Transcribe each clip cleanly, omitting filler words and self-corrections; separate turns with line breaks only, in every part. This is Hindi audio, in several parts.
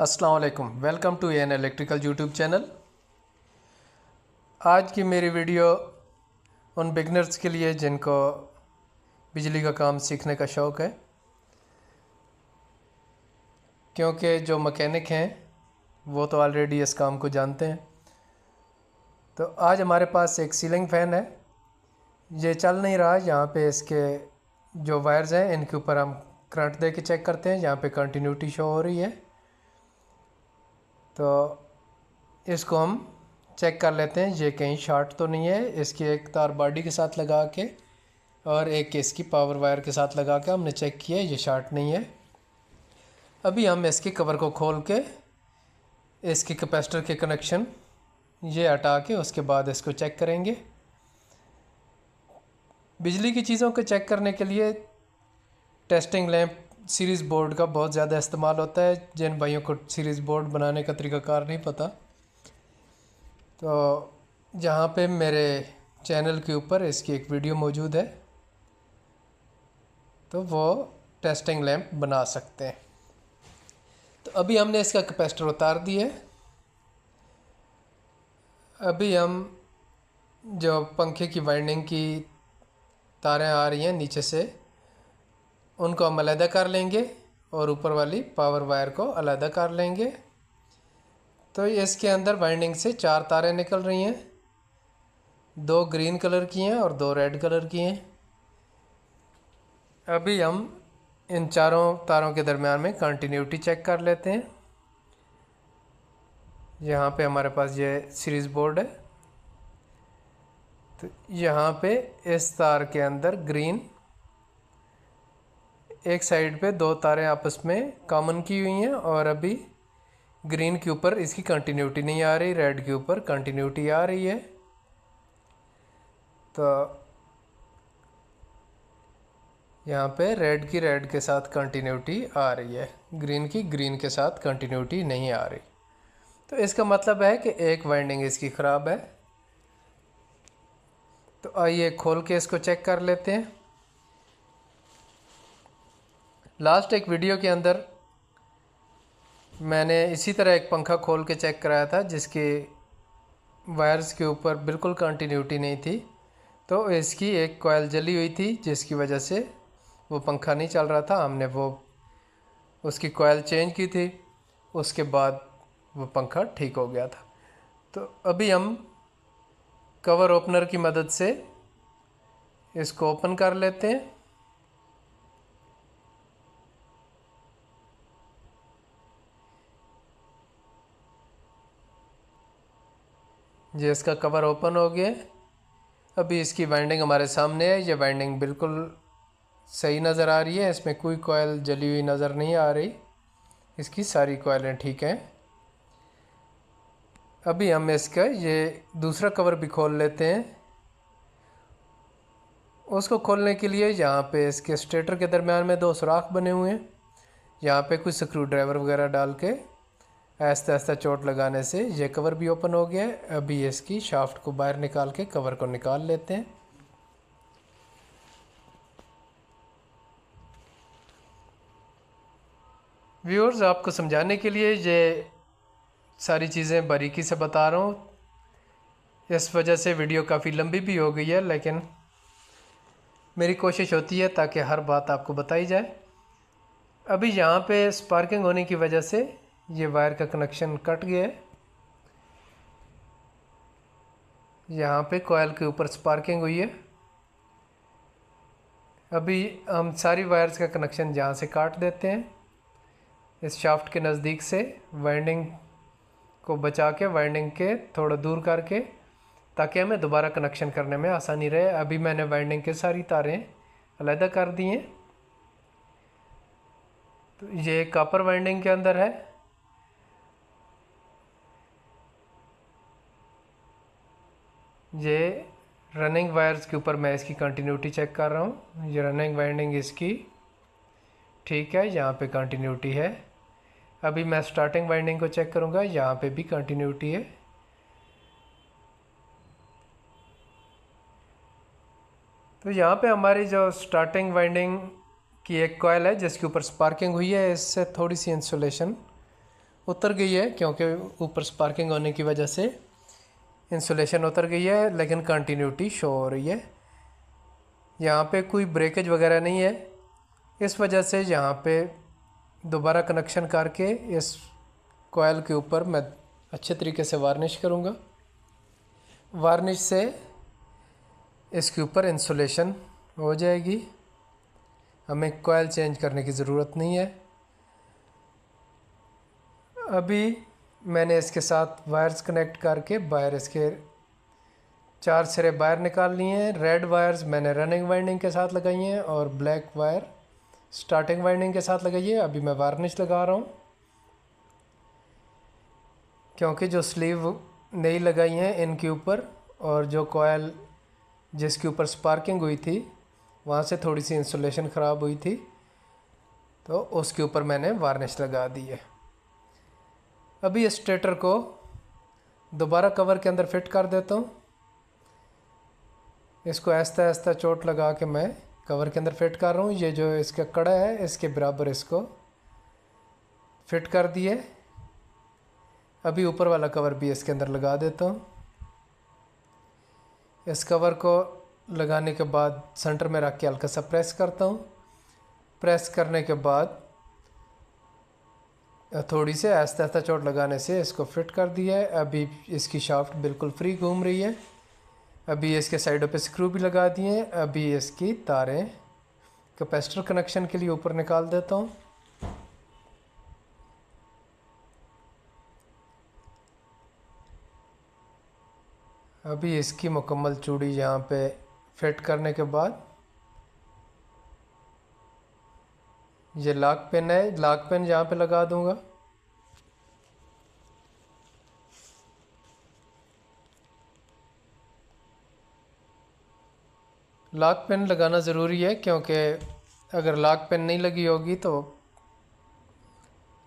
अस्सलाम वालेकुम, welcome to an electrical YouTube channel. आज की मेरी वीडियो उन बिगनर्स के लिए जिनको बिजली का काम सीखने का शौक़ है, क्योंकि जो मैकेनिक हैं वो तो ऑलरेडी इस काम को जानते हैं। तो आज हमारे पास एक सीलिंग फ़ैन है, ये चल नहीं रहा। यहाँ पे इसके जो वायर्स हैं इनके ऊपर हम करंट दे के चेक करते हैं। यहाँ पे कंटिन्यूटी शो हो रही है, तो इसको हम चेक कर लेते हैं ये कहीं शॉर्ट तो नहीं है। इसकी एक तार बॉडी के साथ लगा के और एक इसकी पावर वायर के साथ लगा के हमने चेक किया, ये शॉर्ट नहीं है। अभी हम इसके कवर को खोल के इसके कैपेसिटर के कनेक्शन ये हटा के उसके बाद इसको चेक करेंगे। बिजली की चीज़ों को चेक करने के लिए टेस्टिंग लैंप सीरीज़ बोर्ड का बहुत ज़्यादा इस्तेमाल होता है। जिन भाइयों को सीरीज़ बोर्ड बनाने का तरीक़ाकार नहीं पता, तो जहाँ पे मेरे चैनल के ऊपर इसकी एक वीडियो मौजूद है, तो वो टेस्टिंग लैंप बना सकते हैं। तो अभी हमने इसका कैपेसिटर उतार दिया है। अभी हम जो पंखे की वाइंडिंग की तारें आ रही हैं नीचे से, उनको हम अलहदा कर लेंगे और ऊपर वाली पावर वायर को अलहदा कर लेंगे। तो इसके अंदर वाइंडिंग से 4 तारें निकल रही हैं, 2 ग्रीन कलर की हैं और 2 रेड कलर की हैं। अभी हम इन चारों तारों के दरमियान में कंटिन्यूटी चेक कर लेते हैं। यहाँ पे हमारे पास ये सीरीज़ बोर्ड है, तो यहाँ पे इस तार के अंदर ग्रीन, एक साइड पे 2 तारें आपस में कॉमन की हुई हैं और अभी ग्रीन के ऊपर इसकी कंटिन्यूटी नहीं आ रही, रेड के ऊपर कंटिन्यूटी आ रही है। तो यहाँ पे रेड की रेड के साथ कंटिन्यूटी आ रही है, ग्रीन की ग्रीन के साथ कंटिन्यूटी नहीं आ रही। तो इसका मतलब है कि एक वाइंडिंग इसकी ख़राब है। तो आइए खोल के इसको चेक कर लेते हैं। लास्ट एक वीडियो के अंदर मैंने इसी तरह एक पंखा खोल के चेक कराया था, जिसके वायर्स के ऊपर बिल्कुल कंटिन्यूटी नहीं थी। तो इसकी एक कॉइल जली हुई थी, जिसकी वजह से वो पंखा नहीं चल रहा था। हमने वो उसकी कॉइल चेंज की थी, उसके बाद वो पंखा ठीक हो गया था। तो अभी हम कवर ओपनर की मदद से इसको ओपन कर लेते हैं। ये इसका कवर ओपन हो गया। अभी इसकी वाइंडिंग हमारे सामने है। ये वाइंडिंग बिल्कुल सही नज़र आ रही है, इसमें कोई कॉइल जली हुई नज़र नहीं आ रही, इसकी सारी कॉइलें ठीक हैं। अभी हम इसका ये दूसरा कवर भी खोल लेते हैं। उसको खोलने के लिए यहाँ पे इसके स्टेटर के दरमियान में 2 सुराख बने हुए हैं। यहाँ पे कुछ स्क्रू ड्राइवर वगैरह डाल के आहिस्ता आहिस्ता चोट लगाने से ये कवर भी ओपन हो गया है। अभी इसकी शाफ्ट को बाहर निकाल के कवर को निकाल लेते हैं। व्यूअर्स, आपको समझाने के लिए ये सारी चीज़ें बारीकी से बता रहा हूँ, इस वजह से वीडियो काफ़ी लंबी भी हो गई है, लेकिन मेरी कोशिश होती है ताकि हर बात आपको बताई जाए। अभी यहाँ पे स्पार्किंग होने की वजह से ये वायर का कनेक्शन कट गया है। यहाँ पे कॉइल के ऊपर स्पार्किंग हुई है। अभी हम सारी वायर्स का कनेक्शन यहाँ से काट देते हैं, इस शाफ्ट के नज़दीक से वाइंडिंग को बचा के, वाइंडिंग के थोड़ा दूर करके, ताकि हमें दोबारा कनेक्शन करने में आसानी रहे। अभी मैंने वाइंडिंग के सारी तारें अलहदा कर दी हैं। तो ये कॉपर वाइंडिंग के अंदर है। ये रनिंग वायर्स के ऊपर मैं इसकी कंटिन्यूटी चेक कर रहा हूँ। ये रनिंग वाइंडिंग इसकी ठीक है, यहाँ पे कंटिन्यूटी है। अभी मैं स्टार्टिंग वाइंडिंग को चेक करूँगा, यहाँ पे भी कंटिन्यूटी है। तो यहाँ पे हमारी जो स्टार्टिंग वाइंडिंग की एक कॉइल है जिसके ऊपर स्पार्किंग हुई है, इससे थोड़ी सी इंसुलेशन उतर गई है, क्योंकि ऊपर स्पार्किंग होने की वजह से इंसुलेशन उतर गई है, लेकिन कंटिन्यूटी शो हो रही है। यहाँ पे कोई ब्रेकेज वगैरह नहीं है, इस वजह से यहाँ पे दोबारा कनेक्शन करके इस कॉयल के ऊपर मैं अच्छे तरीके से वार्निश करूँगा। वार्निश से इसके ऊपर इंसुलेशन हो जाएगी, हमें कॉयल चेंज करने की ज़रूरत नहीं है। अभी मैंने इसके साथ वायर्स कनेक्ट करके बाहर इसके 4 सिरे बाहर निकाल लिए हैं। रेड वायर्स मैंने रनिंग वाइंडिंग के साथ लगाई हैं और ब्लैक वायर स्टार्टिंग वाइंडिंग के साथ लगाई है। अभी मैं वार्निश लगा रहा हूँ, क्योंकि जो स्लीव नई लगाई हैं इनके ऊपर और जो कॉयल जिसके ऊपर स्पार्किंग हुई थी वहाँ से थोड़ी सी इंसुलेशन ख़राब हुई थी, तो उसके ऊपर मैंने वार्निश लगा दी है। अभी स्टेटर को दोबारा कवर के अंदर फिट कर देता हूँ। इसको ऐसा ऐसा चोट लगा के मैं कवर के अंदर फिट कर रहा हूँ। ये जो इसका कड़ा है इसके बराबर इसको फिट कर दिए। अभी ऊपर वाला कवर भी इसके अंदर लगा देता हूँ। इस कवर को लगाने के बाद सेंटर में रख के हल्का सा प्रेस करता हूँ। प्रेस करने के बाद थोड़ी से ऐसा ऐसा चोट लगाने से इसको फिट कर दिया है। अभी इसकी शाफ्ट बिल्कुल फ्री घूम रही है। अभी इसके साइडों पे स्क्रू भी लगा दिए हैं। अभी इसकी तारें कैपेसिटर कनेक्शन के लिए ऊपर निकाल देता हूँ। अभी इसकी मुकम्मल चूड़ी यहाँ पे फिट करने के बाद ये लॉक पिन है, लॉक पिन यहाँ पे लगा दूंगा। लॉक पिन लगाना ज़रूरी है, क्योंकि अगर लॉक पिन नहीं लगी होगी तो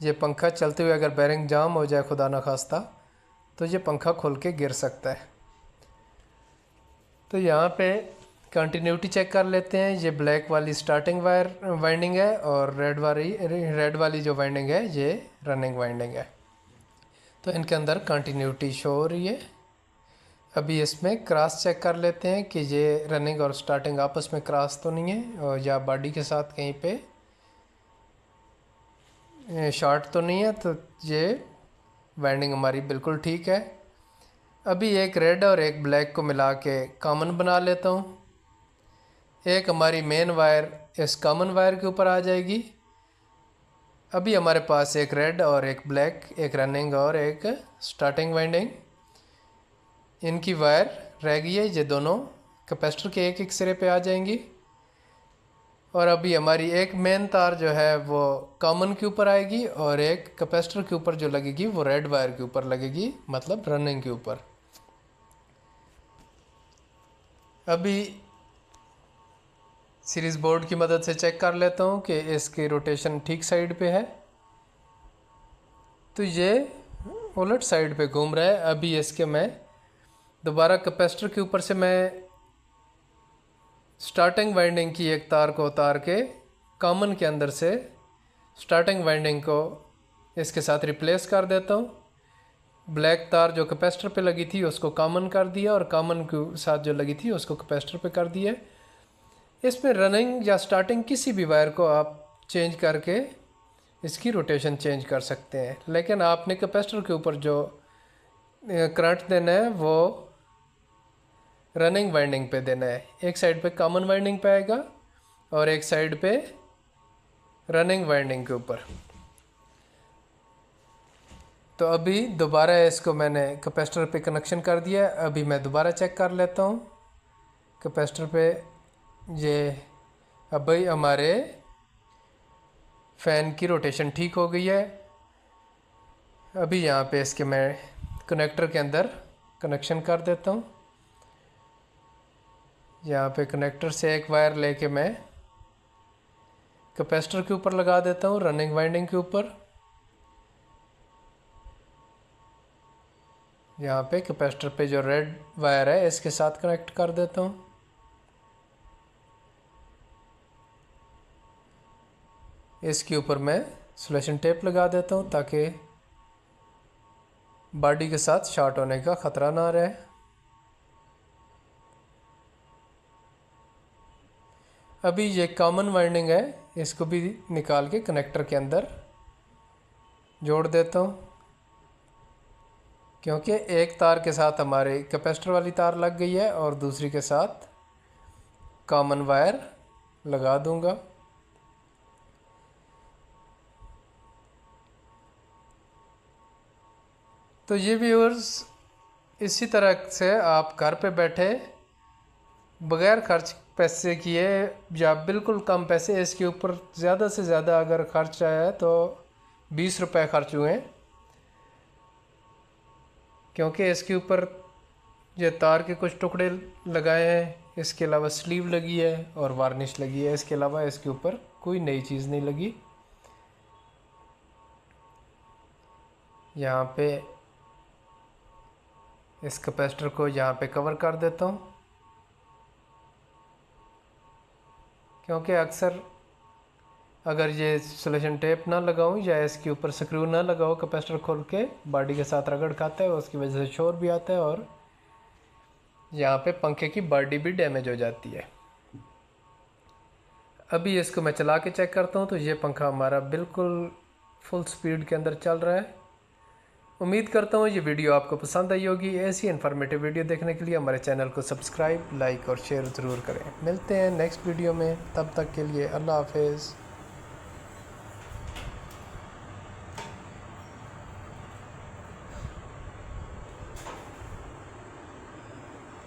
ये पंखा चलते हुए अगर बेरिंग जाम हो जाए खुदा न खास्ता, तो ये पंखा खुल के गिर सकता है। तो यहाँ पे कंटिन्यूटी चेक कर लेते हैं। ये ब्लैक वाली स्टार्टिंग वाइंडिंग है और रेड वाली जो वाइंडिंग है ये रनिंग वाइंडिंग है। तो इनके अंदर कंटिन्यूटी शो हो रही है। अभी इसमें क्रॉस चेक कर लेते हैं कि ये रनिंग और स्टार्टिंग आपस में क्रॉस तो नहीं है, और या बॉडी के साथ कहीं पे शॉर्ट तो नहीं है। तो ये वाइंडिंग हमारी बिल्कुल ठीक है। अभी एक रेड और एक ब्लैक को मिला के कॉमन बना लेता हूँ। एक हमारी मेन वायर इस कॉमन वायर के ऊपर आ जाएगी। अभी हमारे पास एक रेड और एक ब्लैक, एक रनिंग और एक स्टार्टिंग वाइंडिंग, इनकी वायर रह गई है। ये दोनों कैपेसिटर के एक एक सिरे पे आ जाएंगी। और अभी हमारी एक मेन तार जो है वो कॉमन के ऊपर आएगी और एक कैपेसिटर के ऊपर जो लगेगी वो रेड वायर के ऊपर लगेगी, मतलब रनिंग के ऊपर। अभी सीरीज बोर्ड की मदद से चेक कर लेता हूँ कि इसकी रोटेशन ठीक साइड पे है। तो ये उलट साइड पे घूम रहा है। अभी इसके मैं दोबारा कैपेसिटर के ऊपर से मैं स्टार्टिंग वाइंडिंग की एक तार को उतार के कॉमन के अंदर से स्टार्टिंग वाइंडिंग को इसके साथ रिप्लेस कर देता हूँ। ब्लैक तार जो कैपेसिटर पे लगी थी उसको कॉमन कर दिया और कॉमन के साथ जो लगी थी उसको कैपेसिटर पे कर दिया। इसमें रनिंग या स्टार्टिंग किसी भी वायर को आप चेंज करके इसकी रोटेशन चेंज कर सकते हैं, लेकिन आपने कैपेसिटर के ऊपर जो करंट देना है वो रनिंग वाइंडिंग पे देना है। एक साइड पे कॉमन वाइंडिंग पे आएगा और एक साइड पे रनिंग वाइंडिंग के ऊपर। तो अभी दोबारा इसको मैंने कैपेसिटर पे कनेक्शन कर दिया। अभी मैं दोबारा चेक कर लेता हूँ कैपेसिटर पे। ये अभी हमारे फ़ैन की रोटेशन ठीक हो गई है। अभी यहाँ पे इसके मैं कनेक्टर के अंदर कनेक्शन कर देता हूँ। यहाँ पे कनेक्टर से एक वायर लेके मैं कैपेसिटर के ऊपर लगा देता हूँ, रनिंग वाइंडिंग के ऊपर। यहाँ पे कैपेसिटर पे जो रेड वायर है इसके साथ कनेक्ट कर देता हूँ। इसके ऊपर मैं इंसुलेशन टेप लगा देता हूँ ताकि बॉडी के साथ शॉर्ट होने का ख़तरा ना रहे। अभी ये कॉमन वाइंडिंग है, इसको भी निकाल के कनेक्टर के अंदर जोड़ देता हूँ, क्योंकि एक तार के साथ हमारे कैपेसिटर वाली तार लग गई है और दूसरी के साथ कॉमन वायर लगा दूंगा। तो ये व्यूअर्स, इसी तरह से आप घर पे बैठे बग़ैर खर्च पैसे किए या बिल्कुल कम पैसे, इसके ऊपर ज़्यादा से ज़्यादा अगर खर्च आया है तो 20 रुपये खर्च हुए हैं, क्योंकि इसके ऊपर ये तार के कुछ टुकड़े लगाए हैं, इसके अलावा स्लीव लगी है और वार्निश लगी है। इसके अलावा इसके ऊपर कोई नई चीज़ नहीं लगी। यहाँ पे इस कैपेसिटर को यहाँ पे कवर कर देता हूँ, क्योंकि अक्सर अगर ये सोल्यूशन टेप ना लगाऊं या इसके ऊपर स्क्रू ना लगाओ, कैपेसिटर खोल के बॉडी के साथ रगड़ खाता है, उसकी वजह से शोर भी आता है और यहाँ पे पंखे की बॉडी भी डैमेज हो जाती है। अभी इसको मैं चला के चेक करता हूँ तो ये पंखा हमारा बिल्कुल फुल स्पीड के अंदर चल रहा है। उम्मीद करता हूँ ये वीडियो आपको पसंद आई होगी। ऐसी इन्फॉर्मेटिव वीडियो देखने के लिए हमारे चैनल को सब्सक्राइब, लाइक और शेयर ज़रूर करें। मिलते हैं नेक्स्ट वीडियो में, तब तक के लिए अल्लाह हाफिज़।